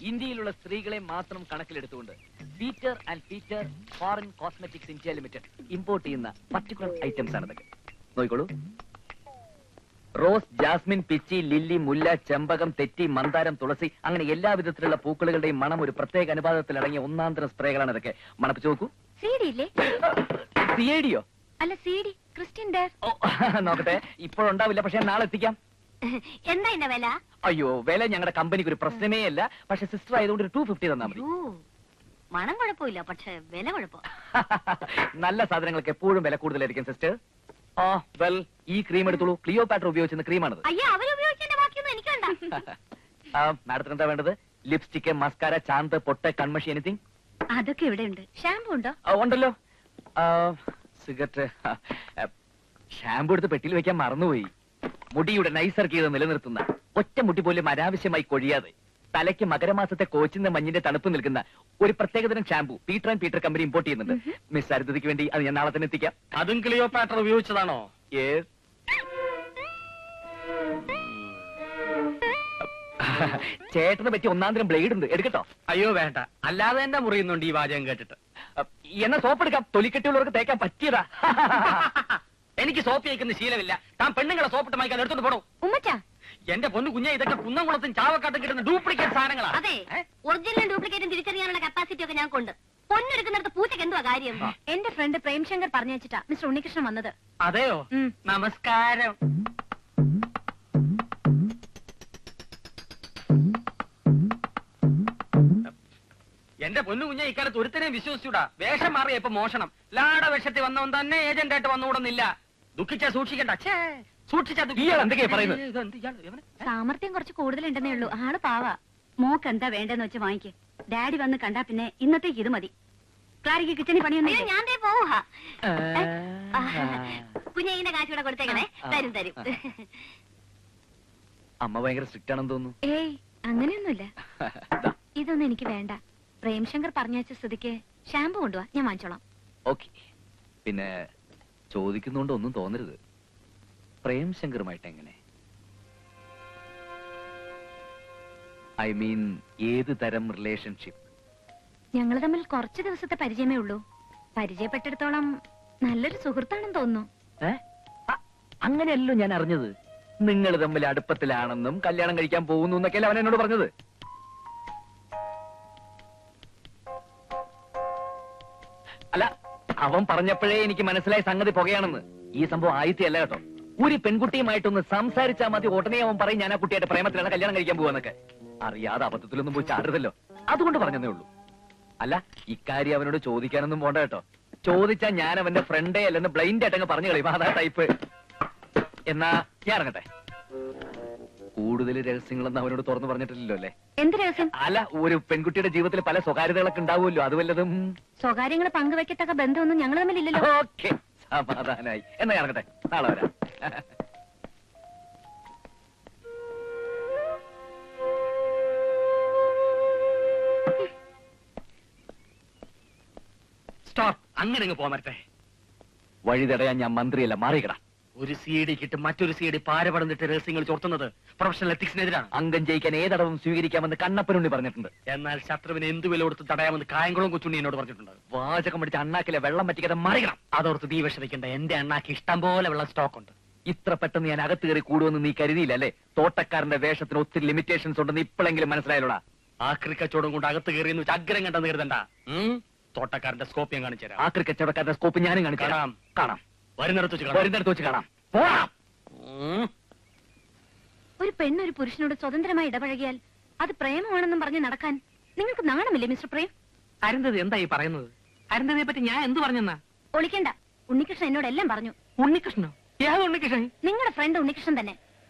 ഇന്ത്യയിലുള്ള സ്ത്രീകളെ മാത്രം കണക്കിലെടുത്തുകൊണ്ട് Peter and Peter Foreign Cosmetics India Limited import ചെയ്യുന്ന പർട്ടിക്കുലർ ഐറ്റംസ് ആണ് ഇതൊക്കെ. നോക്കിക്കോളൂ. റോസ്, ജാസ്മിൻ, പിച്ചി, ലില്ലി, മുല്ല, ചെമ്പകം, തെറ്റി, മന്ദാരം, തുളസി, അങ്ങനെ എല്ലാ വിധത്തിലുള്ള പൂക്കളുടെയും മണം ഒരു പ്രത്യേക അനുപാതത്തിൽ അടങ്ങിയ ഒന്നാന്തരം സ്പ്രേകളാണ് ഇതൊക്കെ. മണപ്പിച്ചു നോക്കൂ. സിഡിയോ? അല്ല, സിഡി ക്രിസ്ത്യൻ ഡയർ. നോക്കട്ടെ, ഇപ്പോഴുണ്ടാവില്ല, പക്ഷെ നാളെ എത്തിക്കാം. എന്താ ഇന്ന വില? അയ്യോ, വില ഞങ്ങളുടെ കമ്പനിക്ക് ഒരു പ്രശ്നമേ അല്ല. പക്ഷെ സിസ്റ്റർ ആയതുകൊണ്ട് ഒരു 250 തന്നാ മതി. മണം കുഴപ്പമില്ല, പക്ഷെ വില കുഴപ്പം. നല്ല സാധനങ്ങൾക്ക് എപ്പോഴും വില കൂടുതലായിരിക്കും സിസ്റ്റർ. വെൽ, ഈ ക്രീം എടുത്തോളൂ. ക്ലിയോപാട്ര ഉപയോഗിക്കുന്ന ക്രീമാണത്. മാഡത്തിന് എന്താ വേണ്ടത്? ലിപ്സ്റ്റിക്, മസ്കാര, ചാന്ത്, പൊട്ട്, കൺമഷി, എനിത്തിങ്? അതൊക്കെ ഇവിടെ ഉണ്ട്. ഷാമ്പു ഉണ്ടോ? ഉണ്ടല്ലോ. സിഗരറ്റ്, ഷാമ്പു എടുത്ത് പെട്ടിയിൽ വെക്കാൻ മറന്നുപോയി. മുടിയുടെ നൈസർഗീയത നിലനിർത്തുന്ന, ഒറ്റ മുടി പോലും അനാവശ്യമായി കൊഴിയാതെ തലയ്ക്ക് മകരമാസത്തെ കോച്ചിന്റെ മഞ്ഞിന്റെ തണുപ്പ് നിൽക്കുന്ന ഒരു പ്രത്യേകതരം shampoo Peter and Peter company import ചെയ്യുന്നുണ്ട്. മിസ് അരുതയ്ക്ക് വേണ്ടി അത് ഞാൻ നാളെ തന്നെ എത്തിക്കാം. അതും ക്ലിയോപാട്ര ഉപയോഗിച്ചതാണോ? യെസ്. ചേട്ടന് പറ്റി ഒന്നാന്തരം ബ്ലേഡ് ഉണ്ട്, എടുക്കട്ടോ? അയ്യോ വേണ്ട, അല്ലാതെ തന്നെ മുറിയുന്നുണ്ട് ഈ വാചകം കേട്ടിട്ട്. എന്നാ സോപ്പ് എടുക്കാം, തൊലിക്കെട്ടുള്ളവർക്ക് തേക്കാൻ പറ്റിയതാ. എനിക്ക് സോപ്പ് കഴിക്കുന്ന ശീലമില്ല. താൻ പെണ്ണുങ്ങളെ സോപ്പിട്ട് മായ്ക്കാൻ എടുത്തോണ്ട് പോണോ? ഉമ്മച്ചാ, എന്റെ പൊന്നു കുഞ്ഞ, ഇതൊക്കെ കുന്നംകുളത്തും ചാവക്കാട്ടും കിട്ടുന്ന ഡ്യൂപ്ലിക്കേറ്റ് സാധനങ്ങളാണ്. അതെ, ഒറിജിനൽ ഡ്യൂപ്ലിക്കേറ്റും തിരിച്ചറിയാനുള്ള കപ്പാസിറ്റി ഒക്കെ ഞാൻ കൊണ്ട്. പൊന്നെടുക്കുന്നിടത്ത് പൂച്ചക്ക് എന്തുവാ കാര്യം? എന്റെ ഫ്രണ്ട് പ്രേംശങ്കർ പറഞ്ഞു വെച്ചിട്ടാ മിസ്റ്റർ ഉണ്ണികൃഷ്ണൻ വന്നത്. അതെയോ? നമസ്കാരം. എന്റെ പൊന്നു കുഞ്ഞ, ഇക്കാലത്ത് ഒരുത്തനെ വിശ്വസിച്ചൂടാ. വേഷം മാറിയ ഇപ്പൊ മോഷണം. ലാട വേഷത്തിൽ വന്നവൻ തന്നെ ഏജന്റ് ആയിട്ട് വന്നുകൂടുന്നില്ല. ദുഃഖിച്ചാ സൂക്ഷിക്കണ്ട. എന്തൊക്കെയാ പറയുന്നത്? സാമർത്ഥ്യം കുറച്ച് കൂടുതലുണ്ടെന്നേ ഉള്ളൂ. ആള് പാവാ. മോക്ക് എന്താ വേണ്ടെന്ന് വെച്ച് വാങ്ങിക്ക്. ഡാഡി വന്ന് കണ്ടാ പിന്നെ ഇന്നത്തേക്ക് ഇത് മതി. ക്ലാരിക്ക് കിച്ചണി പണിയൊന്നും ഞാൻ പോവാ. കുഞ്ഞിന്റെ കാശൂടെ കൊടുത്തേക്കണേ. തരും തരും. അമ്മ ഭയങ്കര സ്ട്രിക്റ്റ് ആണെന്ന് തോന്നുന്നു. ഏയ്, അങ്ങനെയൊന്നുമില്ല. ഇതൊന്നും എനിക്ക് വേണ്ട. പ്രേംശങ്കർ പറഞ്ഞ സ്ഥിതിക്ക് ഷാമ്പു കൊണ്ടുവാ, ഞാൻ വാങ്ങിച്ചോളാം. ഓക്കെ. പിന്നെ ചോദിക്കുന്നോണ്ട് ഒന്നും തോന്നരുത്. പ്രേംശങ്കറുമായിട്ട് എങ്ങനെ? ഐ മീൻ, ഏത് തരം റിലേഷൻഷിപ്പ്? ഞങ്ങൾ തമ്മിൽ കുറച്ച് ദിവസത്തെ പരിചയമേ ഉള്ളൂ. പരിചയപ്പെട്ടിടത്തോളം നല്ലൊരു സുഹൃത്താണെന്ന് തോന്നുന്നു. അങ്ങനെയല്ലോ ഞാൻ അറിഞ്ഞത്. നിങ്ങൾ തമ്മിൽ അടുപ്പത്തിലാണെന്നും കല്യാണം കഴിക്കാൻ പോകുന്നു എന്നൊക്കെയല്ലേ അവൻ എന്നോട് പറഞ്ഞത്. അല്ല, അവൻ പറഞ്ഞപ്പോഴേ എനിക്ക് മനസ്സിലായ സംഗതി പുകയാണെന്ന്. ഈ സംഭവം ആയിത്തല്ല കേട്ടോ. ഒരു പെൺകുട്ടിയുമായിട്ടൊന്ന് സംസാരിച്ചാൽ മതി, ഉടനെ അവൻ പറയും ഞാൻ ആ കുട്ടിയായിട്ട് പ്രേമത്തിലാണ് കല്യാണം കഴിക്കാൻ പോവാന്നൊക്കെ. അറിയാതെ അബദ്ധത്തിലൊന്നും പോയി ചാടരുതല്ലോ, അതുകൊണ്ട് പറഞ്ഞതേ ഉള്ളൂ. അല്ല, ഇക്കാര്യം അവനോട് ചോദിക്കാനൊന്നും പോണ്ട കേട്ടോ. ചോദിച്ചാൽ ഞാൻ അവന്റെ ഫ്രണ്ടേ അല്ലെന്ന് ബ്ലൈൻഡ് ആയിട്ടങ്ങ് പറഞ്ഞു കളയും. അതാ ടൈപ്പ്. എന്നാ ഞാൻ ഇറങ്ങട്ടെ. കൂടുതൽ രഹസ്യങ്ങളൊന്നും അവനോട് തുറന്നു പറഞ്ഞിട്ടില്ലല്ലോ അല്ലേ? എന്ത് രഹസ്യം? അല്ല, ഒരു പെൺകുട്ടിയുടെ ജീവിതത്തിൽ പല സ്വകാര്യതകളൊക്കെ ഉണ്ടാവുമല്ലോ, അത് വല്ലതും? സ്വകാര്യങ്ങൾ പങ്കുവെക്കത്തക്ക ബന്ധമൊന്നും ഞങ്ങൾ തമ്മിലില്ലല്ലോ. ഓക്കെ, സമാധാനായി. എന്നാ ഇറങ്ങട്ടെ, നാളെ വരാം. സ്റ്റോപ്പ്. അങ്ങനെ പോകാൻ വരട്ടെ. വഴി തടയാൻ ഞാൻ മന്ത്രിയല്ല, മാറിയിക്കടാ. ഒരു CD കിട്ടും മറ്റൊരു CD പാരപടന്നിട്ട് രഹസ്യങ്ങൾ ചോർത്തുന്നത് പ്രൊഫഷണൽ എത്തിക്സിനെതിരാണ്. അംഗം ജയിക്കാൻ ഏതടവും സ്വീകരിക്കാമെന്ന് കണ്ണപ്പനുണ്ണി പറഞ്ഞിട്ടുണ്ട്. എന്നാൽ ശത്രുവിനെ എന്ത് വില കൊടുത്ത് തടയാമെന്ന് കായംകുളം കൊച്ചുണ്ണി എന്നോട് പറഞ്ഞിട്ടുണ്ട്. വാചകം പിടിച്ച അണ്ണാക്കിലെ വെള്ളം പറ്റിക്കാതെ മറികണം. അതോർത്ത് നീ വിഷമിക്കണ്ട. എന്റെ അണ്ണാക്ക് ഇഷ്ടം പോലെ വെള്ളം സ്റ്റോക്ക് ഉണ്ട്. ഇത്ര പെട്ടെന്ന് ഞാൻ അകത്ത് കയറി കൂടുമെന്ന് നീ കരുതിയില്ല അല്ലേ? തോട്ടക്കാരന്റെ വേഷത്തിന് ഒത്തിരി ലിമിറ്റേഷൻസ് ഉണ്ടെന്ന് ഇപ്പോഴെങ്കിലും മനസ്സിലായല്ലോടാ. ആക്രി കച്ചവടം കൊണ്ട് അകത്ത് കയറിയെന്ന് വെച്ച് അഗ്രം കണ്ടെന്ന് കരുതണ്ട. തോട്ടക്കാരന്റെ സ്കോപ്പ് ഞാൻ കാണിച്ചു തരാം. ആക്രി കച്ചവടക്കാരന്റെ സ്കോപ്പ് ഞാനും കാണിച്ചു തരാം. കാണാം. വരുന്നിടത്ത് വെച്ച് കാണാം. ഒരു പെണ്ണൊരു പുരുഷനോട് സ്വതന്ത്രമായി ഇടപഴകിയാൽ അത് പ്രേമമാണെന്നും പറഞ്ഞ് നടക്കാൻ നിങ്ങൾക്ക് നാണമില്ലേ മിസ്റ്റർ പ്രേം? അരുന്ധതി എന്താ ഈ പറയുന്നത്? അരുന്ധതിയെ പറ്റി ഞാൻ എന്ത് പറഞ്ഞെന്നാ? ഒളിക്കണ്ട. ഉണ്ണികൃഷ്ണൻ എന്നോട് എല്ലാം പറഞ്ഞു. ഉണ്ണികൃഷ്ണനോ? ഏത് ഉണ്ണികൃഷ്ണൻ? നിങ്ങളുടെ ഫ്രണ്ട് ഉണ്ണികൃഷ്ണൻ തന്നെ.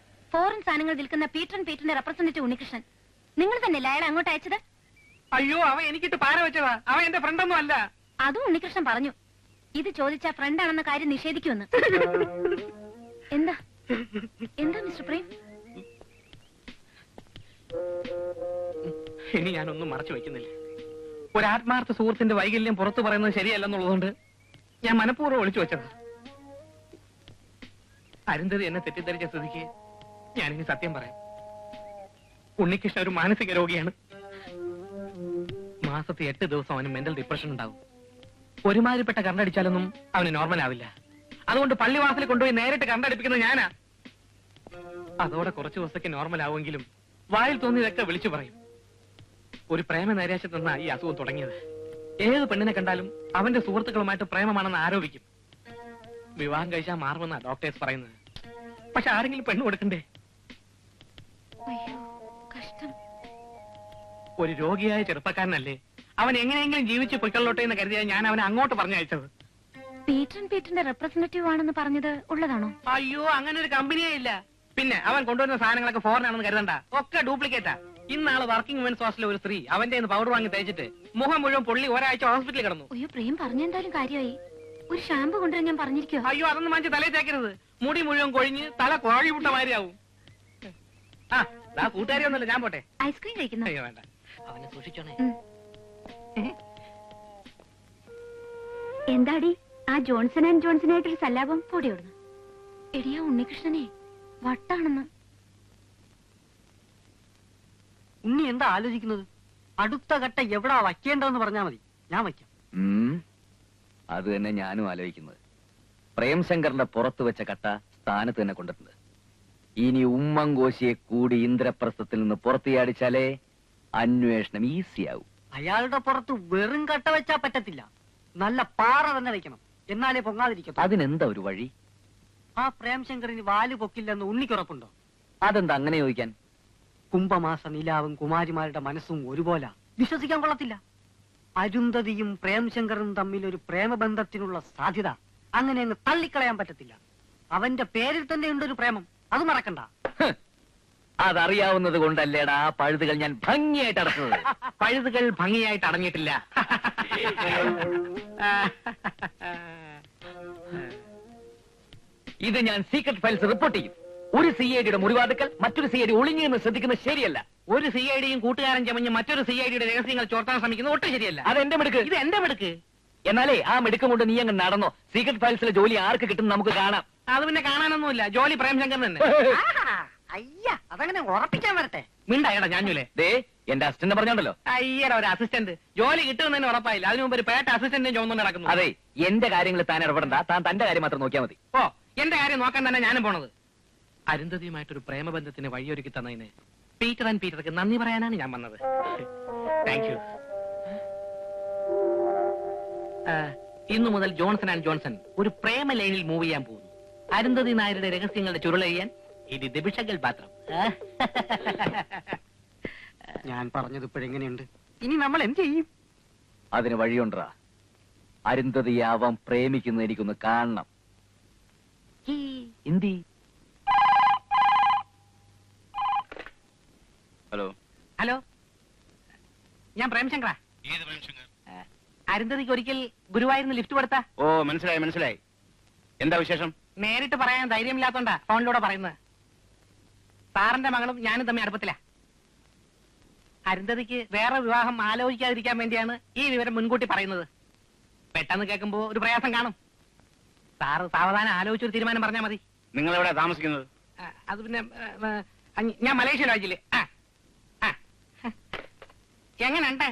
ഫോറിൻ സാധനങ്ങൾ വിൽക്കുന്ന പീറ്ററിന്റെ റെപ്രസെന്റേറ്റീവ് ഉണ്ണികൃഷ്ണൻ. നിങ്ങൾ തന്നെയല്ലേ അയാളെ അങ്ങോട്ട് അയച്ചത്? അയ്യോ, അവൻ എനിക്കിട്ട് പാര വെച്ചതാ. അവൻ എന്റെ ഫ്രണ്ടൊന്നും അല്ല. അതും ഉണ്ണികൃഷ്ണൻ പറഞ്ഞു. ഇത് ചോദിച്ചാ ഫ്രണ്ടാണെന്ന കാര്യം നിഷേധിക്കുമെന്ന്. എന്താ എന്താ മിസ്റ്റർ പ്രേം? ഇനി ഞാനൊന്നും മറച്ചു വയ്ക്കുന്നില്ല. ഒരു ആത്മാർത്ഥ സുഹൃത്തിന്റെ വൈകല്യം പുറത്തു പറയുന്നത് ശരിയല്ലെന്നുള്ളതുകൊണ്ട് ഞാൻ മനഃപൂർവ്വം ഒളിച്ചു വെച്ചത്. അരുന്ധതി എന്നെ തെറ്റിദ്ധരിച്ച സ്ഥിതിക്ക് ഞാനിനി സത്യം പറയാം. ഉണ്ണികൃഷ്ണൻ ഒരു മാനസിക രോഗിയാണ്. മാസത്തിൽ 8 ദിവസം അവന് മെന്റൽ ഡിപ്രഷൻ ഉണ്ടാവും. ഒരുമാതിരിപ്പെട്ട കണ്ടടിച്ചാലൊന്നും അവന് നോർമൽ ആവില്ല. അതുകൊണ്ട് പള്ളിവാസൽ കൊണ്ടുപോയി നേരിട്ട് കണ്ടടിപ്പിക്കുന്നത് ഞാനാ. അതോടെ കുറച്ചു ദിവസത്തേക്ക് നോർമൽ ആവുമെങ്കിലും വായിൽ തോന്നിയതൊക്കെ വിളിച്ചു പറയും. ഒരു പ്രേമ നൈരാശ്യത്തിൽ നിന്നാ ഈ അസുഖം തുടങ്ങിയത്. ഏത് പെണ്ണിനെ കണ്ടാലും അവന്റെ സുഹൃത്തുക്കളുമായിട്ട് പ്രേമമാണെന്ന് ആരോപിക്കും. വിവാഹം കഴിച്ചാൽ മാറുമെന്നാ ഡോക്ടേഴ്സ് പറയുന്നത്. പക്ഷെ ആരെങ്കിലും പെണ്ണ് കൊടുക്കണ്ടേ? അയ്യോ, കഷ്ടം. ഒരു രോഗിയായ ചെറുപ്പക്കാരനല്ലേ, അവൻ എങ്ങനെയെങ്കിലും ജീവിച്ച് പൊയ്ക്കൊള്ളോട്ടെ എന്ന് കരുതിയാൽ ഞാൻ അവനെ അങ്ങോട്ട് പറഞ്ഞയച്ചത്. പീറ്ററിന്റെ റെപ്രസെന്റേറ്റീവ് ആണെന്ന് പറഞ്ഞത് ഉള്ളതാണോ? അയ്യോ, അങ്ങനെ ഒരു കമ്പനിയേ ഇല്ല. പിന്നെ അവൻ കൊണ്ടുവരുന്ന സാധനങ്ങളൊക്കെ ഫോറിൻ ആണെന്ന് കരുതണ്ട, ഒക്കെ ഡ്യൂപ്ലിക്കേറ്റാ. ഇന്നാള് വർക്കിംഗ് വുമൻസ് ഹോസ്റ്റലിലെ ഒരു സ്ത്രീ അവന്റെ പൗഡർ വാങ്ങി തേച്ചിട്ട് മുഖം മുഴുവൻ പൊള്ളി ഒരാഴ്ച ഹോസ്പിറ്റലിൽ കിടന്നു. അയ്യോ, പ്രേം പറഞ്ഞെന്തായാലും കാര്യമായി. ഒരു ഷാമ്പു കൊണ്ടുവരാൻ ഞാൻ പറഞ്ഞിരിക്കോ? അയ്യോ, അതൊന്നും വാങ്ങിച്ച് തലയിൽ തേക്കരുത്. മുടി മുഴുവൻ കൊഴിഞ്ഞ് തല കോഴിമുട്ട മാതിരിയാവും. ആ കൂട്ടുകാരി ഒന്നുമില്ല, ഞാൻ പോട്ടെ. ഐസ്ക്രീം കഴിക്കുന്നു? അയ്യോ വേണ്ട, അവനെ സൂക്ഷിച്ചോണേ. എന്താടി ആ ജോൺസൺ ആൻഡ് ജോൺസണായിട്ടൊരു സല്ലാപം പൊടിയോടുന്നു? എടിയാ ഉണ്ണികൃഷ്ണനെ വട്ടാണെന്ന്. ഉണ്ണി എന്താ ആലോചിക്കുന്നത്? അടുത്ത ഘട്ട എവിടാ വയ്ക്കേണ്ടതെന്ന് പറഞ്ഞാ മതി, ഞാൻ വയ്ക്കാം. അത് തന്നെ ഞാനും ആലോചിക്കുന്നത്. പ്രേംശങ്കറിന്റെ പുറത്തു വെച്ച കട്ട സ്ഥാനത്ത് തന്നെ കൊണ്ടിട്ടുണ്ട്. ഇനി ഉമ്മൻകോശിയെ കൂടി ഇന്ദ്രപ്രസ്ഥത്തിൽ നിന്ന് പുറത്തിയാടിച്ചാലേ അന്വേഷണം ഈസിയാവും. അയാളുടെ പുറത്ത് വെറും കട്ട വെച്ചാ പറ്റത്തില്ല, നല്ല പാറ തന്നെ വെക്കണം, എന്നാലേ പൊങ്ങാതിരിക്കത്തു. അതിനെന്താ ഒരു വഴി? ആ പ്രേംശങ്കറിന് വാല് പൊക്കില്ലെന്ന് ഉണ്ണിക്കുറപ്പുണ്ടോ? അതെന്താ അങ്ങനെ ചോദിക്കാൻ? കുംഭമാസ നിലാവും കുമാരിമാരുടെ മനസ്സും ഒരുപോലെ വിശ്വസിക്കാൻ കൊള്ളത്തില്ല. അരുന്ധതിയും പ്രേംശങ്കറും തമ്മിൽ ഒരു പ്രേമബന്ധത്തിനുള്ള സാധ്യത അങ്ങനെ അങ്ങ് തള്ളിക്കളയാൻ പറ്റത്തില്ല. അവന്റെ പേരിൽ തന്നെ ഉണ്ടൊരു പ്രേമം, അത് മറക്കണ്ട. അതറിയാവുന്നത് കൊണ്ടല്ലേടാ ആ പഴുതുകൾ ഞാൻ ഭംഗിയായിട്ട് അടച്ചത്. പഴുതുകൾ ഭംഗിയായിട്ട് അടങ്ങിയിട്ടില്ല. ഇത് ഞാൻ സീക്രട്ട് ഫയൽസ് റിപ്പോർട്ട് ചെയ്യും. ഒരു CIDയുടെ മുറിവാതുക്കൾ മറ്റൊരു CID ഒളിഞ്ഞെന്ന് ശ്രദ്ധിക്കുന്നത് ശരിയല്ല. ഒരു CIDയും കൂട്ടുകാരൻ ചമഞ്ഞ് മറ്റൊരു CIDയുടെ രഹസ്യങ്ങൾ ചോർത്താൻ ശ്രമിക്കുന്നത് ഒട്ടും ശരിയല്ല. അത് എന്റെ മിടുക്ക്. ഇത് എന്റെ മിടുക്ക്. എന്നാലേ ആ മിടുക്കം കൊണ്ട് നീ അങ്ങ് നടന്നോ. സീക്രട്ട് ഫയൽസിലെ ജോലി ആർക്ക് കിട്ടും നമുക്ക് കാണാം. അത് പിന്നെ കാണാനൊന്നുമില്ല, ജോലി പ്രേംശങ്കർ തന്നെ. അയ്യ, അതങ്ങനെ ഉറപ്പിക്കാൻ വരട്ടെ. മിണ്ടായടാ ഞാഞ്ഞൂലേ. ദേ എന്റെ അസിസ്റ്റന്റ് പറഞ്ഞോണ്ടല്ലോ. അയ്യടാ, ഒരു അസിസ്റ്റന്റ് ജോലി കിട്ടുമെന്ന് ഉറപ്പായില്ല. അതിനു മുമ്പ് ഒരു പേട്ട അസിസ്റ്റന്റിനെ ചുമന്നുകൊണ്ട് നടക്കുന്നു. അതെ, എന്റെ കാര്യങ്ങൾ താൻ ഇടപെടണ്ട. താൻ തന്റെ കാര്യം മാത്രം നോക്കിയാൽ മതി. ഓ, എന്റെ കാര്യം നോക്കാൻ തന്നെ ഞാനും പോണത്. അരുന്ധതിയുമായിട്ടൊരു പ്രേമബന്ധത്തിന് വഴിയൊരുക്കി തന്നതിന് പീറ്റർ ആൻഡ് പീറ്റർക്ക് നന്ദി പറയാനാണ് ഞാൻ വന്നത്. Thank you. ഇന്നു മുതൽ ജോൺസൺ ആൻഡ് ജോൺസൺ ഒരു പ്രേമ ലൈനിൽ മൂവ് ചെയ്യാൻ പോകുന്നു. അരുന്ധതി നായരുടെ രഹസ്യങ്ങളുടെ ചുരുളെയ്യാൻ ഇത് ദിബിഷകൾ പാത്രം. ഞാൻ പറഞ്ഞത് ഇപ്പോഴെങ്ങനെയുണ്ട്? ഇനി നമ്മൾ എന്ത് ചെയ്യും? അതിന് വഴിയുണ്ടാ. അരുന്ധതിയെ അവൻ പ്രേമിക്കുന്ന എനിക്കൊന്ന് കാണണം. ഹിന്ദി. ഹലോ ഹലോ, ഞാൻ പ്രേംശങ്കറാ. അരുന്ധതിക്ക് ഒരിക്കൽ ഗുരുവായൂരിന്ന് ലിഫ്റ്റ് കൊടുത്താ. ഓ, മനസ്സിലായി. എന്താ വിശേഷം? നേരിട്ട് പറയാൻ ധൈര്യമില്ലാത്തോണ്ടാ ഫോണിലൂടെ പറയുന്നത്. സാറിന്റെ മകളും ഞാനും തമ്മിൽ അടുപ്പത്തില്ല. അരുന്ധതിക്ക് വേറെ വിവാഹം ആലോചിക്കാതിരിക്കാൻ വേണ്ടിയാണ് ഈ വിവരം മുൻകൂട്ടി പറയുന്നത്. പെട്ടെന്ന് കേൾക്കുമ്പോ ഒരു പ്രയാസം കാണും. സാറ് സാവധാനം ആലോചിച്ചൊരു തീരുമാനം പറഞ്ഞാൽ മതി. നിങ്ങൾ എവിടെ താമസിക്കുന്നത്? അത് പിന്നെ ഞാൻ മലേഷ്യ രാജ്യത്തില്. എങ്ങനെയുണ്ട്?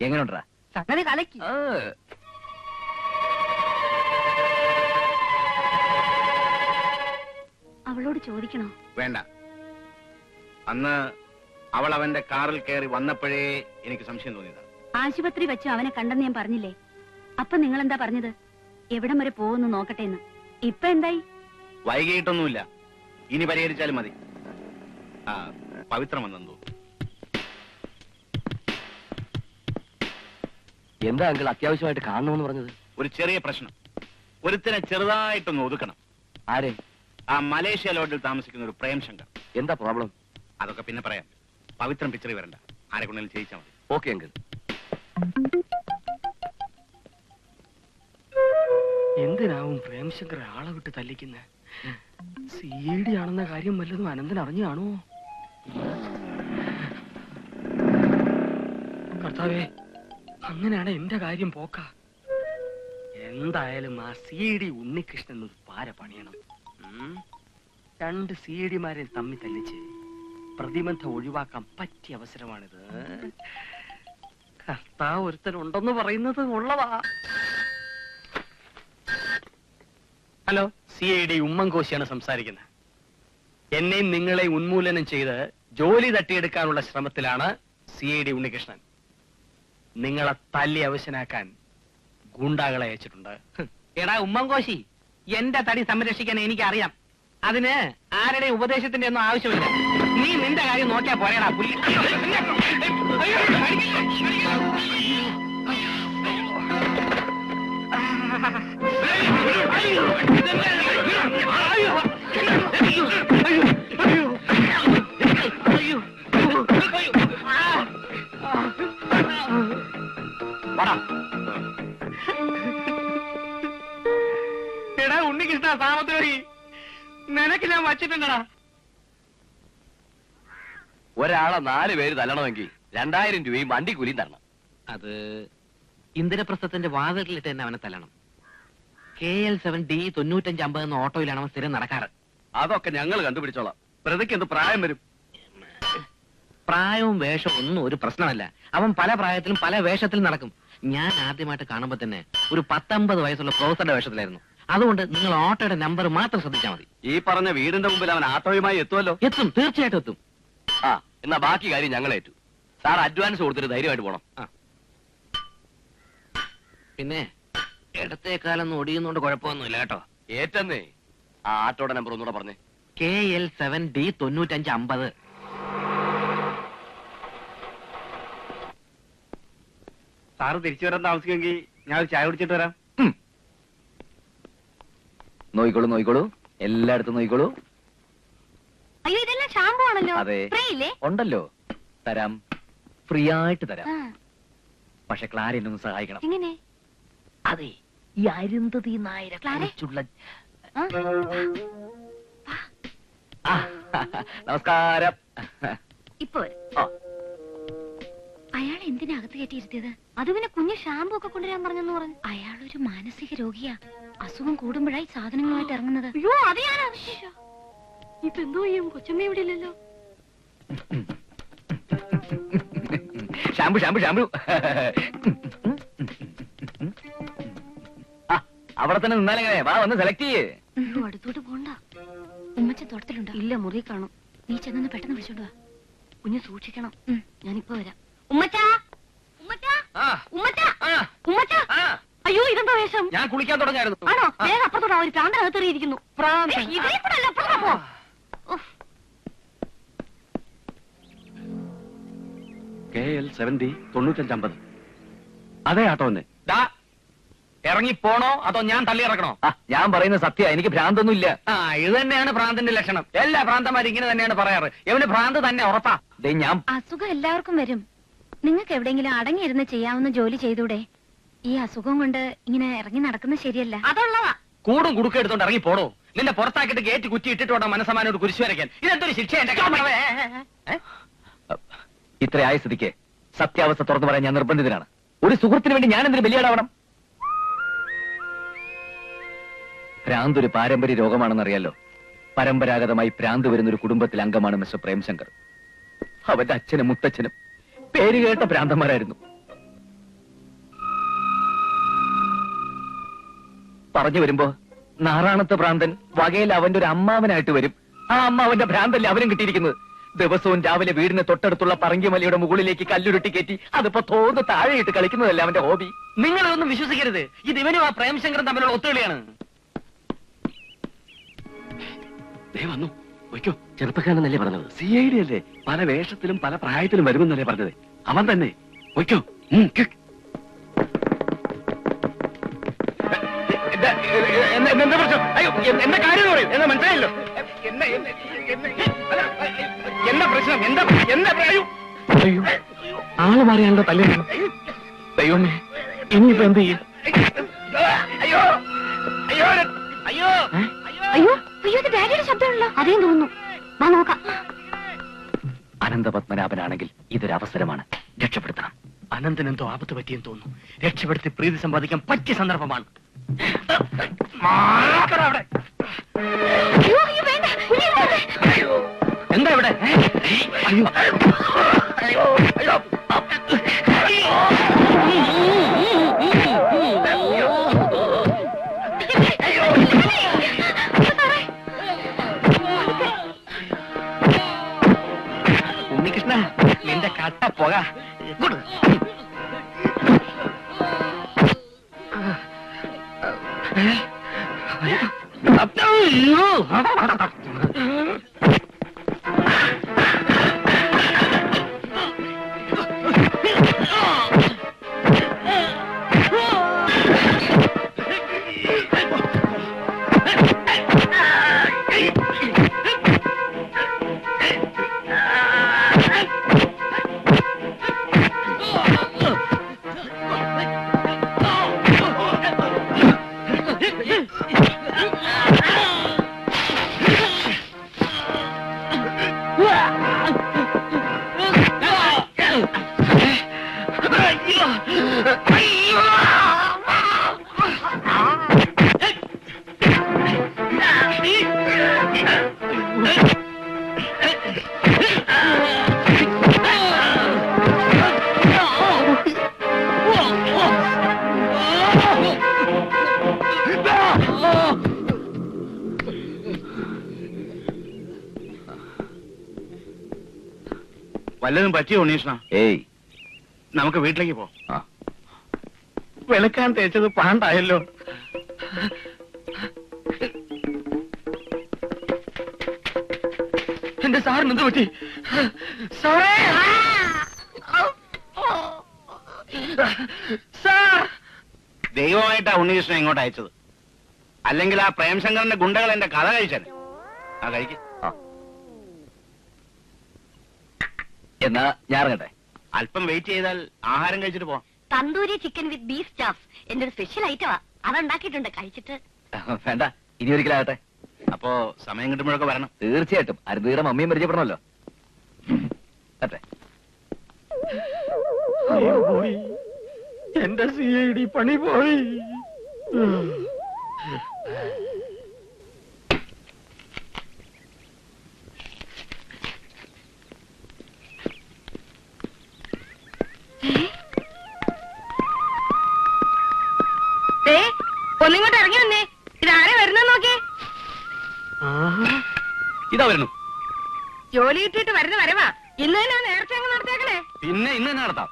എങ്ങനെയുണ്ടാ? അങ്ങനെ കലക്കി. അവളോട് ചോദിക്കണോ? വേണ്ട. അന്ന് അവൾ അവന്റെ കാറിൽ കയറി വന്നപ്പോഴേ എനിക്ക് സംശയം തോന്നിയതാണ്. ആശുപത്രി വെച്ച് അവനെ കണ്ടെന്ന് ഞാൻ പറഞ്ഞില്ലേ? അപ്പൊ നിങ്ങൾ എന്താ പറഞ്ഞത്? എവിടം വരെ പോകുന്നു നോക്കട്ടെ എന്ന്. ഇപ്പൊ എന്തായി? വൈകിട്ടൊന്നുമില്ല, ഇനി പരിഹരിച്ചാലും മതി. പവിത്രം വന്നെന്തോ. എന്താ അങ്കിൾ അത്യാവശ്യമായിട്ട് കാണണമെന്ന് പറഞ്ഞത്? ഒരു ചെറിയ പ്രശ്നം. ഒരുത്തിനെ ചെറുതായിട്ടൊന്ന് ഒതുക്കണം. ആരെ? ആ മലേഷ്യ ലോഡിൽ താമസിക്കുന്ന ഒരു പ്രേംശങ്കർ. എന്താ പ്രോബ്ലം? അതൊക്കെ പിന്നെ പറയാം. പവിത്രം പിക്ചറിൽ വരണ്ട, ആരെ കൊണ്ടെങ്കിലും ചെയ്യിച്ചാൽ മതി. Okay uncle. എന്തിനാവും പ്രേംശങ്കർ ആളെ വിട്ട് തല്ലിക്കുന്ന? CID ആണെന്ന കാര്യം വല്ലതും അനന്തൻ അറിഞ്ഞാണോ? കർത്താവേ, അങ്ങനെയാണ് എന്റെ കാര്യം പോക്ക. എന്തായാലും ആ CID ഉണ്ണികൃഷ്ണൻ ഒരു പാര പണിയണം. 2 CIDമാരെ തമ്മി തല്ലിച്ച് പ്രതിബന്ധം ഒഴിവാക്കാൻ പറ്റിയ അവസരമാണിത്. കർത്താവ് ഒരുത്തനുണ്ടെന്ന് പറയുന്നത് ഉള്ളതാ. ഹലോ, CID ഉമ്മൻകോശിയാണ് സംസാരിക്കുന്നത്. എന്നെയും നിങ്ങളെയും ഉന്മൂലനം ചെയ്ത് ജോലി തട്ടിയെടുക്കാനുള്ള ശ്രമത്തിലാണ് CID ഉണ്ണികൃഷ്ണൻ. നിങ്ങളെ തല്ലി അവശനാക്കാൻ ഗൂണ്ടാകളെ അയച്ചിട്ടുണ്ട്. എടാ ഉമ്മൻകോശി, എന്റെ തടി സംരക്ഷിക്കാൻ എനിക്കറിയാം. അതിന് ആരുടെ ഉപദേശത്തിന്റെ ഒന്നും ആവശ്യമില്ല. നീ നിന്റെ കാര്യം നോക്കിയാ പോരേടാ പുല്ലി. എടാ ഉണ്ണികൃഷ്ണ സാമദ്രോഹി, നിനക്ക് ഞാൻ വച്ചിട്ടുണ്ടടാ. ഒരാളെ 4 പേര് തല്ലണമെങ്കിൽ 2000 രൂപയും വണ്ടി കൂലിയും തരണം. അത് ഇന്ദിരപ്രസ്ഥത്തിന്റെ വാതിലിട്ട് തന്നെ അവനെ തല്ലണം. KL7D 9550 എന്ന ഓട്ടോയിലാണ് അവൻ സ്ഥിരം നടക്കാറ്. അതൊക്കെ ഞങ്ങൾ കണ്ടുപിടിച്ചോളാം. പ്രതിക്ക് എന്ത് പ്രായം വരും? പ്രായവും വേഷവും ഒന്നും ഒരു പ്രശ്നമല്ല. അവൻ പല പ്രായത്തിലും പല വേഷത്തിലും നടക്കും. ഞാൻ ആദ്യമായിട്ട് കാണുമ്പോ തന്നെ ഒരു 19 വയസ്സുള്ള പ്രൊഫസറുടെ വേഷത്തിലായിരുന്നു. അതുകൊണ്ട് നിങ്ങൾ ഓട്ടോയുടെ നമ്പർ മാത്രം ശ്രദ്ധിച്ചാൽ മതി. ഈ പറഞ്ഞ വീടിന്റെ മുമ്പിൽ അവൻ ആട്ടോയുമായി എത്തുമല്ലോ. എത്തും, തീർച്ചയായിട്ടും എത്തും. ആ, എന്നാ ബാക്കി കാര്യം ഞങ്ങളേറ്റു. സാർ അഡ്വാൻസ് കൊടുത്തിട്ട് ധൈര്യമായിട്ട് പോണം. പിന്നെ ഇടത്തേക്കാലൊന്നും ഒടിയുന്നോണ്ട് കുഴപ്പമൊന്നുമില്ല കേട്ടോ. ഏറ്റന്നേ. ആ ആട്ടോയുടെ നമ്പർ ഒന്നുകൂടെ പറഞ്ഞേ. KL7D 9550. സാറ് തിരിച്ചു വരാൻ താമസിക്കുമെങ്കിൽ ഞാൻ ഒരു ചായ കുടിച്ചിട്ട് വരാം. നോയിക്കോളൂ നോയിക്കോളൂ, എല്ലായിടത്തും നോയിക്കോളൂ. അയ്യോ, ഇതെല്ലാം ഷാമ്പു ആണല്ലോ. അതെ, ഫ്രീ ഇല്ലേ? ഉണ്ടല്ലോ, തരാം, ഫ്രീ ആയിട്ട് തരാം. പക്ഷെ ക്ലാര എന്നെ ഒന്ന് സഹായിക്കണം. എങ്ങനെ? അതെ, ഈ അരുന്ധതി നായരെ കുറിച്ചുള്ള നമസ്കാരം. ഇപ്പൊ അയാൾ എന്തിനാ അകത്ത് കയറ്റിയിരുത്തിയത്? അത് പിന്നെ കുഞ്ഞ് ഷാമ്പു ഒക്കെ കൊണ്ടുവരാൻ പറഞ്ഞെന്ന് പറഞ്ഞു. അയാളൊരു മാനസിക രോഗിയാ. അസുഖം കൂടുമ്പോഴായി സാധനങ്ങളുമായിട്ട് ഇറങ്ങുന്നത്. അയ്യോ, അത് ഞാൻ ഇപ്പൊ എന്തോ ചെയ്യും? കൊച്ചമ്മ ഇവിടെ ഇല്ലല്ലോ. Shampoo shampoo shampoo. അവിടെ തന്നെ നിന്നാലെങ്ങനെ? വാ, വന്ന് സെലക്ട് ചെയ്യേ. അയ്യോ, അടുത്തോട്ട് പോണ്ട. ഉമ്മച്ചൻ തോട്ടത്തിലുണ്ടോ? ഇല്ല, മുറി കാണും. നീ ചെന്നൊന്ന് പെട്ടെന്ന് വിളിച്ചോണ്ട് വാ. കുഞ്ഞ് സൂക്ഷിക്കണം. ഞാനിപ്പോ വരാം. ഉമ്മച്ചാ, ഉമ്മച്ചാ, ഉമ്മച്ചാ, ഉമ്മച്ചാ. അയ്യോ, ഇതെന്താ വേഷം? ഞാൻ കുളിക്കാൻ തുടങ്ങായിരുന്നു. ആണോ? വേഗം അപ്പുറത്തോടാ, ഒരു പ്രാന്തനകത്തെറിയിരിക്കുന്നു. KL7D 9550. അതെ ആട്ടോ തന്നെ. ഇറങ്ങി പോണോ അതോ ഞാൻ തള്ളി ഇറക്കണോ? ഞാൻ പറയുന്ന സത്യ, എനിക്ക് ഭ്രാന്തൊന്നും ഇല്ല. ഇത് തന്നെയാണ് ഭ്രാന്തിന്റെ ലക്ഷണം. എല്ലാ ഭ്രാന്തന്മാരും ഇങ്ങനെ തന്നെയാണ് പറയാറ്. എവന് ഭ്രാന്ത് തന്നെ ഉറപ്പാ. ഞാൻ അസുഖം എല്ലാവർക്കും വരും. നിങ്ങൾക്ക് എവിടെയെങ്കിലും അടങ്ങിയിരുന്ന് ചെയ്യാവുന്ന ജോലി ചെയ്തൂടെ? ഈ അസുഖം കൊണ്ട് ഇങ്ങനെ ഇറങ്ങി നടക്കുന്നത് ശരിയല്ല. അതുള്ളതാ. കൂടും കുടുക്ക എടുത്തോണ്ട് ഇറങ്ങി പോടോ. നിന്നെ പുറത്താക്കിട്ട് ഗേറ്റ് കുറ്റി ഇട്ടിട്ടോട്ടോ മനസ്സമാനോട് കുരിശു വരയ്ക്കാൻ. ഇതെന്തൊരു ശിക്ഷ? ഇത്ര ആയ സ്ഥിതിക്ക് സത്യാവസ്ഥ തുറന്നു പറയാൻ ഞാൻ നിർബന്ധിതനാണ്. ഒരു സുഹൃത്തിന് വേണ്ടി ഞാൻ എന്തിനു ബലിയാടാവണം? ഭ്രാന്ത് ഒരു പാരമ്പര്യ രോഗമാണെന്നറിയാലോ. പരമ്പരാഗതമായി ഭ്രാന്ത് വരുന്നൊരു കുടുംബത്തിലെ അംഗമാണ് മിസ്റ്റർ പ്രേംശങ്കർ. അവന്റെ അച്ഛനും മുത്തച്ഛനും പേരുകേട്ട ഭ്രാന്തന്മാരായിരുന്നു. പറഞ്ഞു വരുമ്പോ നാറാണത്തെ ഭ്രാന്തൻ വകയിൽ അവന്റെ ഒരു അമ്മാവനായിട്ട് വരും. ആ അമ്മാവന്റെ ഭ്രാന്തല്ലേ അവനും കിട്ടിയിരിക്കുന്നത്. ദിവസവും രാവിലെ വീടിന് തൊട്ടടുത്തുള്ള പറങ്കിമലയുടെ മുകളിലേക്ക് കല്ലുരുട്ടി കയറ്റി അതിപ്പോ തോന്ന് താഴെയിട്ട് കളിക്കുന്നതല്ലേ അവന്റെ ഹോബി. നിങ്ങളിതൊന്നും വിശ്വസിക്കരുത്. ഇത് ഇവനും ആ പ്രേംശങ്കറും തമ്മിലുള്ള ഒത്തുകളിയാണ്. വന്നു വയ്ക്കോ. ചെറുപ്പക്കാരനല്ലേ പറഞ്ഞത്? CID അല്ലേ, പല വേഷത്തിലും പല പ്രായത്തിലും വരുമെന്നല്ലേ പറഞ്ഞത്? അവൻ തന്നെ. വയ്ക്കോ. എന്താ പ്രശ്നം? അയ്യോ, എന്താ കാര്യം പറയും? എന്താ മനസ്സിലായല്ലോ? എന്താ പ്രശ്നം? എന്താ അയ്യോ, ആള് മാറിയാണല്ലോ തല്ലേ. ദൈവമേ, ഇനിയിപ്പോ എന്ത് ചെയ്യും? അയ്യോ അയ്യോ അയ്യോ അയ്യോ, അയ്യോ, ഇത് ഡാഡിയുടെ ശബ്ദമാണല്ലോ. അതേ തോന്നുന്നു. വാ നോക്കാം. അനന്തപത്മനാഭനാണെങ്കിൽ ഇതൊരു അവസരമാണ്. രക്ഷപ്പെടുത്തണം. അനന്തനെന്തോ ആപത്ത് പറ്റിയെന്ന് തോന്നുന്നു. രക്ഷപ്പെടുത്തി പ്രീതി സമ്പാദിക്കാൻ പറ്റിയ സന്ദർഭമാണ്. എന്താ ഇവിടെ? അയ്യോ അയ്യോ അയ്യോ ഉണ്ണികൃഷ്ണ, നിന്റെ കട്ട പുക. വല്ലതും പറ്റിയോ ഉണ്ണീഷ്ണ? ഏയ്, നമുക്ക് വീട്ടിലേക്ക് പോ. വെളുക്കാൻ തേച്ചത് പാണ്ടായല്ലോ. എന്റെ സാറിന് എന്ത് പറ്റി? സാറേ, സാർ. ദൈവമായിട്ടാ ഉണ്ണീഷ്ണ ഇങ്ങോട്ട് അയച്ചത്. അല്ലെങ്കിൽ ആ പ്രേംശങ്കറിന്റെ ഗുണ്ടകൾ എന്റെ കഥ കഴിച്ചാൽ. ആ കഴിക്ക്. എന്നാ ഞാൻ ഇറങ്ങട്ടെ. അല്പം വെയിറ്റ് ചെയ്താൽ ആഹാരം കഴിച്ചിട്ട് പോവാം. തന്തൂരി ചിക്കൻ വിത്ത് ബീഫ് സ്റ്റാഫ് എന്റെ ഒരു സ്പെഷ്യൽ ഐറ്റമാ. അതുണ്ടാക്കിയിട്ടുണ്ട്, കഴിച്ചിട്ട്. വേണ്ട, ഇനി ഒരിക്കലാകട്ടെ. അപ്പോ സമയം കിട്ടുമ്പോഴൊക്കെ വരണം. തീർച്ചയായിട്ടും അരുതീടെ മമ്മിയും പരിചയപ്പെടണമല്ലോ. അതെ, പോയി എന്റെ CID പണി പോയി. ഒന്നിങ്ങോട്ട് ഇറങ്ങി വന്നേ. ഇതാരെ വരുന്ന നോക്കി. ഇതാ വരുന്നു. ജോലി കിട്ടിയിട്ട് വരുന്ന വരവാ. ഇന്ന് തന്നെ നേരത്തെ അങ്ങ് നടത്തിയേക്കണേ. പിന്നെ ഇന്ന് തന്നെ നടത്താം.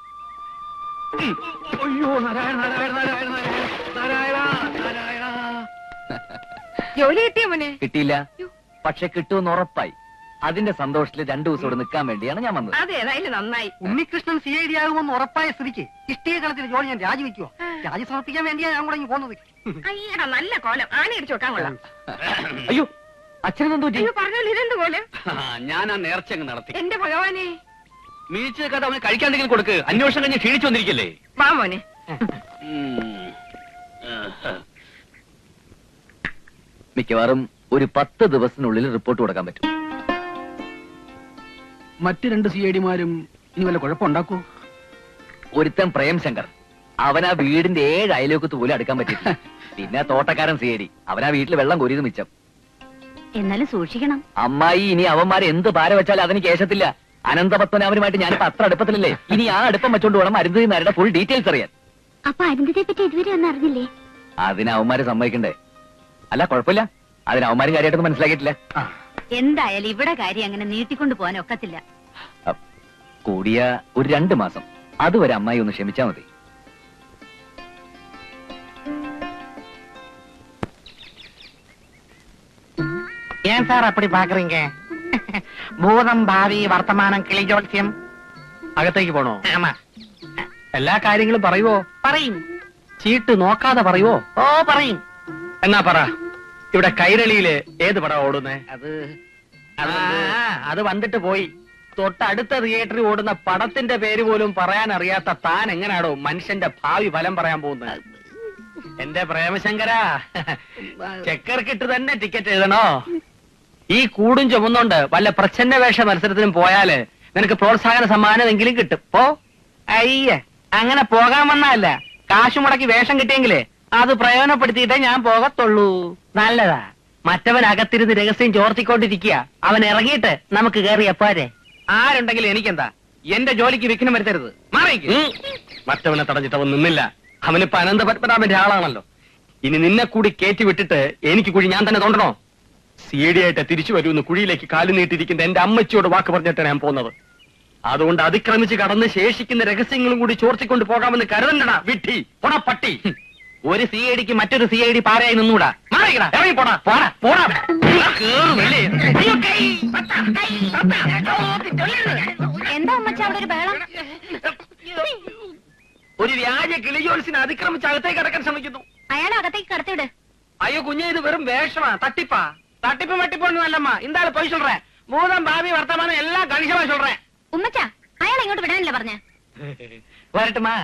അയ്യോ, നാരായണ നാരായണ നാരായണ നാരായണ നാരായണ. ജോലി കിട്ടിയ മോനെ? കിട്ടിയില്ല, പക്ഷെ കിട്ടുമെന്ന് ഉറപ്പായി. അതിന്റെ സന്തോഷത്തിൽ 2 ദിവസം ഇവിടെ നിൽക്കാൻ വേണ്ടിയാണ് ഞാൻ വന്നത്. അതെ, ഏതായാലും നന്നായി. ഉണ്ണികൃഷ്ണൻ CID ആകുമെന്ന് ഉറപ്പായ സ്ഥിതിക്ക് ഇഷ്ടിക കളത്തിൽ ജോലി ഞാൻ രാജിവെക്കുവോ? രാജി സമർപ്പിക്കാൻ വേണ്ടിയാണ് ഞാൻ കൂടെ ഇങ്ങ് പോകുന്നത്. അയ്യടാ, നല്ല കോലം. ആന ഇടിച്ചു വെക്കാൻ കൊള്ളാം. അയ്യോ, അച്ഛനെന്തോ പറ്റി? അയ്യോ, പറഞ്ഞോളൂ, ഇതെന്ത് കോലം? ഞാൻ ആ നേർച്ച അങ്ങ് നടത്തി. എന്റെ ഭഗവാനെ. മീഴ്ച കഥ അവന് കഴിക്കാണ്ടെങ്കിലും കൊടുക്ക്. അന്വേഷണം കഴിഞ്ഞ് ക്ഷീണിച്ചു വന്നിരിക്കല്ലേ. വാ മോനെ. മിക്കവാറും ഒരു 10 ദിവസത്തിനുള്ളിൽ റിപ്പോർട്ട് കൊടുക്കാൻ പറ്റും. മറ്റ് 2 CIDമാരും ഇനി വല്ല കുഴപ്പമുണ്ടാക്കൂ? ഒരുത്തൻ പ്രേംശങ്കർ, അവനാ വീടിന്റെ 7 അയലോക്കത്ത് പോലും അടുക്കാൻ പറ്റില്ല. പിന്നെ തോട്ടക്കാരൻ CID, അവനാ വീട്ടിൽ വെള്ളം കോരിയത് മിച്ചം. എന്നാലും സൂക്ഷിക്കണം. അമ്മായി ഇനി അവന്മാരെ എന്ത് ഭാര വെച്ചാലും അതിന് കേശത്തില്ല. അനന്തപത്മനാഭനുമായിട്ട് ഞാനിപ്പോ അത്ര അടുപ്പത്തിലല്ലേ. ഇനി ആ അടുപ്പം വെച്ചോണ്ട് വേണം അരുന്ധതി നായരുടെ ഫുൾ ഡീറ്റെയിൽസ് അറിയാൻ. അപ്പൊ അരുന്ധതിയെ പറ്റി ഇതുവരെ ഒന്നും അറിഞ്ഞില്ലേ? അതിന് അവന്മാരെ സമ്മതിക്കണ്ടേ? അല്ല, കുഴപ്പമില്ല, അതിന് അവന്മാരും കാര്യമായിട്ടൊന്നും മനസ്സിലാക്കിയിട്ടില്ല. എന്തായാലും ഇവിടെ കാര്യം അങ്ങനെ നീട്ടിക്കൊണ്ടു പോകാൻ ഒക്കത്തില്ല. കൂടിയ ഒരു 2 മാസം. അതുവരെ അമ്മായി ഒന്ന് ക്ഷമിച്ചാ മതി. ஏன் சார் அப்படி பாக்குறீங்க? ഭൂതം ഭാവി വർത്തമാനം കിളിജോത്സ്യം. അകത്തേക്ക് പോണോ? ആമാ. എല്ലാ കാര്യങ്ങളും പറയുവോ? പറയും. ചീട്ട് നോക്കാതെ പറയുവോ? ഓ, പറയും. എന്നാ പറ, ഇവിടെ കൈരളിയില് ഏത് പടം ഓടുന്നേ? അത് വന്നിട്ട് പോയി. തൊട്ടടുത്ത തിയേറ്ററിൽ ഓടുന്ന പടത്തിന്റെ പേര് പോലും പറയാൻ അറിയാത്ത താൻ എങ്ങനാടോ മനുഷ്യന്റെ ഭാവി ഫലം പറയാൻ പോകുന്നത്? എന്റെ പ്രേമശങ്കരാ, ചെക്കർക്കിട്ട് തന്നെ ടിക്കറ്റ് എഴുതണോ? ഈ കൂടും ചുമന്നുകൊണ്ട് വല്ല പ്രച്ഛന്ന വേഷ മത്സരത്തിനും പോയാല് നിനക്ക് പ്രോത്സാഹന സമ്മാനമെങ്കിലും കിട്ടും. പോ. അയ്യേ, അങ്ങനെ പോകാൻ വന്നല്ല. കാശു മുടക്കി വേഷം കിട്ടിയെങ്കിലേ അത് പ്രയോജനപ്പെടുത്തിയിട്ടേ ഞാൻ പോകത്തുള്ളൂ. നല്ലതാ. മറ്റവൻ അകത്തിരുന്ന് രഹസ്യം ചോർത്തിക്കൊണ്ടിരിക്കുക. അവൻ ഇറങ്ങിയിട്ട് നമുക്ക് കയറി എപ്പാരെ. ആരുണ്ടെങ്കിലും എനിക്കെന്താ? എന്റെ ജോലിക്ക് വിഘ്നം വരുത്തരുത്. മാറിക്ക്. മറ്റവനെ തടഞ്ഞിട്ട് അവൻ നിന്നില്ല. അവനിപ്പോ അനന്തപത്മനാഭന്റെ ആളാണല്ലോ. ഇനി നിന്നെ കൂടി കയറ്റി വിട്ടിട്ട് എനിക്ക് കുഴി ഞാൻ തന്നെ തോണ്ടണോ? CID ആയിട്ട് തിരിച്ചു വരുമെന്ന് കുഴിയിലേക്ക് കാലു നീട്ടിയിരിക്കുന്ന എന്റെ അമ്മച്ചിയോട് വാക്ക് പറഞ്ഞിട്ടാണ് ഞാൻ പോകുന്നത്. അതുകൊണ്ട് അതിക്രമിച്ച് കടന്ന് ശേഷിക്കുന്ന രഹസ്യങ്ങളും കൂടി ചോർത്തിക്കൊണ്ട് പോകാമെന്ന് കരുതണ്ടടാ വിട്ടി. പോടാ പട്ടി. ഒരു CIDക്ക് മറ്റൊരു CID പാരയായി നിന്നൂടാ. മാറിക്കടാ, ഇറങ്ങി പോടാ. പോടാ പോടാ. കേറുമല്ലേ? അയ്യോ, കൈ. എന്താ ഉമ്മച്ച അവിടെ ഒരു ബഹളം? ഒരു വ്യാജ കിളിജോത്സിനെ അതിക്രമിച്ച് അകത്തേക്ക് കടക്കാൻ ശ്രമിക്കുന്നു. അയാളെ അകത്തേക്ക് കടത്തിവിട്. അയ്യോ കുഞ്ഞെ, ഇത് വെറും വേഷമാ, തട്ടിപ്പാ. തട്ടിപ്പ് വെട്ടിപ്പൊന്നും അല്ലമ്മ. ഇന്താള് പോയി சொல்றேன். ഭൂതം ഭാവി വർത്തമാനം എല്ലാം കണിശമായി சொல்றேன். ഉമ്മച്ച അയാളെ ഇങ്ങോട്ട് വിടാനല്ലേ പറഞ്ഞേ? വരട്ടുമാ.